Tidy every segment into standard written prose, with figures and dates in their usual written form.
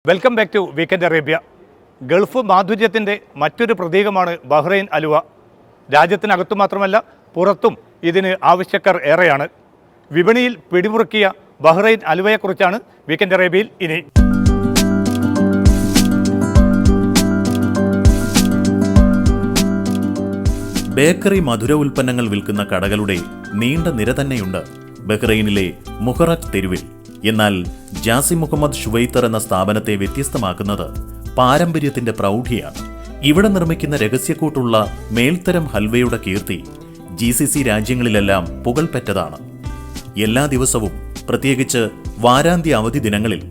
Welcome back to weekend Arabia. Gulf മാധുര്യത്തിൻ്റെ മറ്റൊരു പ്രതീകമാണ് ബഹ്റൈൻ അലുവ. രാജ്യത്തിനകത്തു മാത്രമല്ല പുറത്തും ഇതിന് ആവശ്യക്കാർ ഏറെയാണ്. വിപണിയിൽ പിടിമുറുക്കിയ ബഹ്റൈൻ അലുവയെക്കുറിച്ചാണ് വീക്കെൻഡ് അറേബ്യയിൽ ഇനി. ബേക്കറി മധുര ഉൽപ്പന്നങ്ങൾ വിൽക്കുന്ന കടകളുടെ നീണ്ട നിര തന്നെയുണ്ട് ബഹ്റൈനിലെ മുഹറഖ് തെരുവിൽ. എന്നാൽ ജാസിം മുഹമ്മദ് ഷുവൈത്തർ എന്ന സ്ഥാപനത്തെ വ്യത്യസ്തമാക്കുന്നത് പാരമ്പര്യത്തിന്റെ പ്രൗഢിയാണ്. ഇവിടെ നിർമ്മിക്കുന്ന രഹസ്യക്കൂട്ടുള്ള മേൽത്തരം ഹൽവയുടെ കീർത്തി GCC രാജ്യങ്ങളിലെല്ലാം പുകൾപെറ്റതാണ്. എല്ലാ ദിവസവും, പ്രത്യേകിച്ച് വാരാന്ത്യ അവധി ദിനങ്ങളിൽ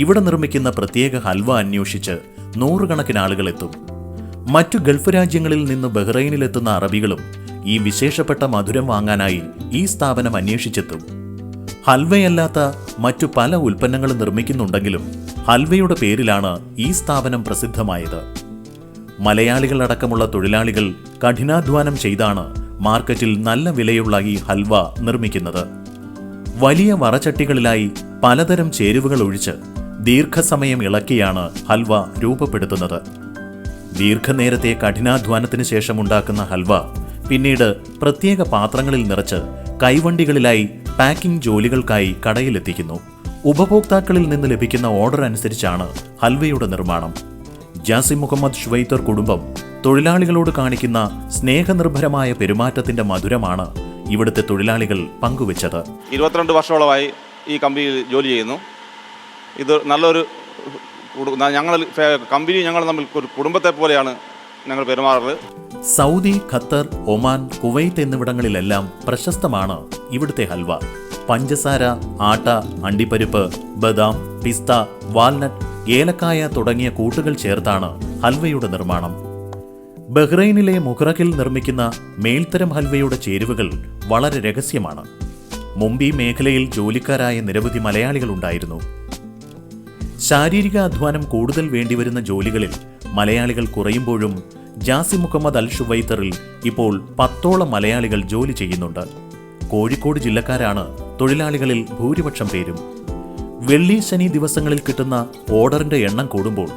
ഇവിടെ നിർമ്മിക്കുന്ന പ്രത്യേക ഹൽവ അന്വേഷിച്ച് നൂറുകണക്കിന് ആളുകൾ എത്തും. മറ്റു ഗൾഫ് രാജ്യങ്ങളിൽ നിന്ന് ബഹ്റൈനിലെത്തുന്ന അറബികളും ഈ വിശേഷപ്പെട്ട മധുരം വാങ്ങാനായി ഈ സ്ഥാപനം അന്വേഷിച്ചെത്തും. ഹൽവയല്ലാത്ത മറ്റു പല ഉൽപ്പന്നങ്ങളും നിർമ്മിക്കുന്നുണ്ടെങ്കിലും ഹൽവയുടെ പേരിലാണ് ഈ സ്ഥാപനം പ്രസിദ്ധമായത്. മലയാളികളടക്കമുള്ള തൊഴിലാളികൾ കഠിനാധ്വാനം ചെയ്താണ് മാർക്കറ്റിൽ നല്ല വിലയുള്ള ഈ ഹൽവ നിർമ്മിക്കുന്നത്. വലിയ വറചട്ടികളിലായി പലതരം ചേരുവകൾ ഒഴിച്ച് ദീർഘസമയം ഇളക്കിയാണ് ഹൽവ രൂപപ്പെടുത്തുന്നത്. ദീർഘനേരത്തെ കഠിനാധ്വാനത്തിന് ശേഷം ഉണ്ടാക്കുന്ന ഹൽവ പിന്നീട് പ്രത്യേക പാത്രങ്ങളിൽ നിറച്ച് കൈവണ്ടികളിലായി പാക്കിംഗ് ജോലികൾക്കായി കടയിലെത്തിക്കുന്നു. ഉപഭോക്താക്കളിൽ നിന്ന് ലഭിക്കുന്ന ഓർഡർ അനുസരിച്ചാണ് ഹൽവയുടെ നിർമ്മാണം. ജാസിം മുഹമ്മദ് ഷുവൈത്തർ കുടുംബം തൊഴിലാളികളോട് കാണിക്കുന്ന സ്നേഹനിർഭരമായ പെരുമാറ്റത്തിന്റെ മധുരമാണ് ഇവിടുത്തെ തൊഴിലാളികൾ പങ്കുവച്ചത്. 22 വർഷത്തോളമായി ഈ കമ്പനിയിൽ ജോലി ചെയ്യുന്നു. ഇത് നല്ലൊരു ഞങ്ങൾ തമ്മിൽ ഒരു കുടുംബത്തെ പോലെയാണ് ഞങ്ങൾ പെരുമാറുന്നത്. സൗദി, ഖത്തർ, ഒമാൻ, കുവൈത്ത് എന്നിവിടങ്ങളിലെല്ലാം പ്രശസ്തമാണ് ഇവിടുത്തെ ഹൽവ. പഞ്ചസാര, ആട്ട, അണ്ടിപ്പരിപ്പ്, ബദാം, പിസ്ത, വാൽനട്ട്, ഏലക്കായ തുടങ്ങിയ കൂട്ടുകൾ ചേർത്താണ് ഹൽവയുടെ നിർമ്മാണം. ബഹ്റൈനിലെ മുഹറഖിൽ നിർമ്മിക്കുന്ന മേൽത്തരം ഹൽവയുടെ ചേരുവകൾ വളരെ രഹസ്യമാണ്. മുമ്പ് ഈ മേഖലയിൽ ജോലിക്കാരായ നിരവധി മലയാളികൾ ഉണ്ടായിരുന്നു. ശാരീരിക അധ്വാനം കൂടുതൽ വേണ്ടിവരുന്ന ജോലികളിൽ മലയാളികൾ കുറയുമ്പോഴും ജാസിം മുഹമ്മദ് അൽ ഷുവൈത്തറിൽ ഇപ്പോൾ 10ഓളം മലയാളികൾ ജോലി ചെയ്യുന്നുണ്ട്. കോഴിക്കോട് ജില്ലക്കാരാണ് തൊഴിലാളികളിൽ ഭൂരിപക്ഷം പേരും. വെള്ളി, ശനി ദിവസങ്ങളിൽ കിട്ടുന്ന ഓർഡറിന്റെ എണ്ണം കൂടുമ്പോൾ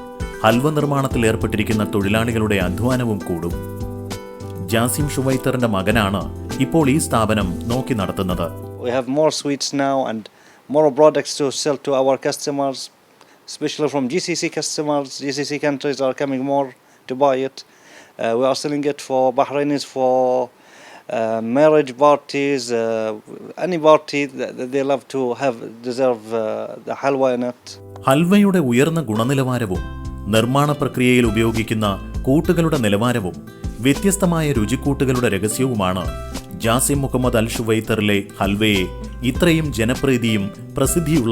ഹൽവ നിർമ്മാണത്തിൽ ഏർപ്പെട്ടിരിക്കുന്ന തൊഴിലാളികളുടെ അധ്വാനവും കൂടും. ജാസിം ഷുവൈത്തറിന്റെ മകനാണ് ഇപ്പോൾ ഈ സ്ഥാപനം നോക്കി നടത്തുന്നത്. We have more sweets now and more products to sell to our customers, especially from GCC customers. GCC countries are coming more to buy it. We are selling it for Bahrainis for marriage parties, any party that they love to have deserve the halwa in it. ഹൽവയുടെ ഉയർന്ന ഗുണനിലവാരവും നിർമ്മാണ പ്രക്രിയയിൽ ഉപയോഗിക്കുന്ന കൂട്ടുകളുടെ നിലവാരവും വ്യത്യസ്തമായ രുചിക്കൂട്ടുകളുടെ രഹസ്യവുമാണ് ജാസിം മുഹമ്മദ് അൽ ഷുവൈത്തറിലെ ഹൽവയെ ഇത്രയും ജനപ്രീതിയും പ്രസിദ്ധിയുള്ള